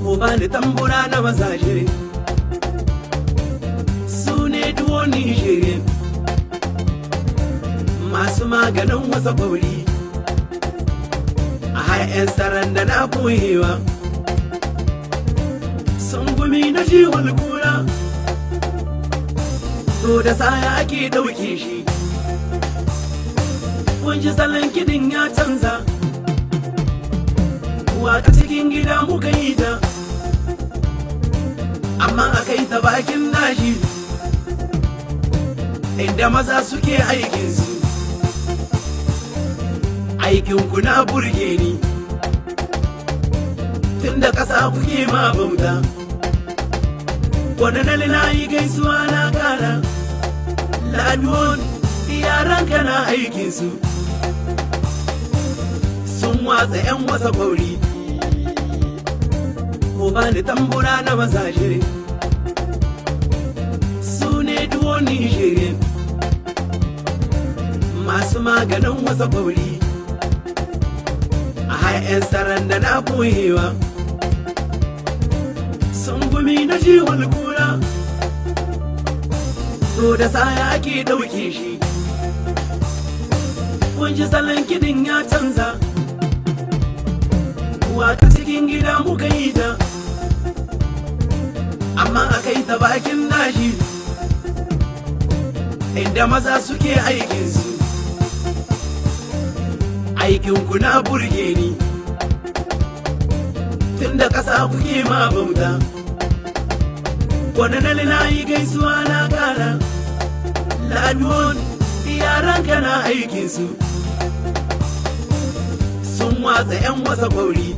ko bani tambura na mazaje su ne duwo Nigeria masu maganin wasa kwauri a hayan tsaron da na koyewa sun gumi na jiwon kura to da saya ake ɗauke shi kun ji salon kiɗin ya canza waka cikin gida muka yi ta amma a kai ta bakin dashi inda maza suke aikinsu aikinku na burge ni tun da ƙasa kuke ma bauta wani na yi gaisuwa na kara laduwan yaranka na aikinsu sun watsa 'yan wasa kwauri ko bani tambura na mazaje su ne duwo Nigeria masu maganin wasa kwauri a hayan tsaron da na koyewa sun gumi na jiwon kura to da saya ake ɗauke shi kun ji salon kiɗin ya canza waka cikin gida muka yi ta amma a kai ta bakin dashi inda maza suke aikinsu aikinku na burge ni tun da ƙasa kuke ma bauta wani na yi gaisuwa na kara laduwan yaranka na aikinsu sun watsa 'yan wasa kwauri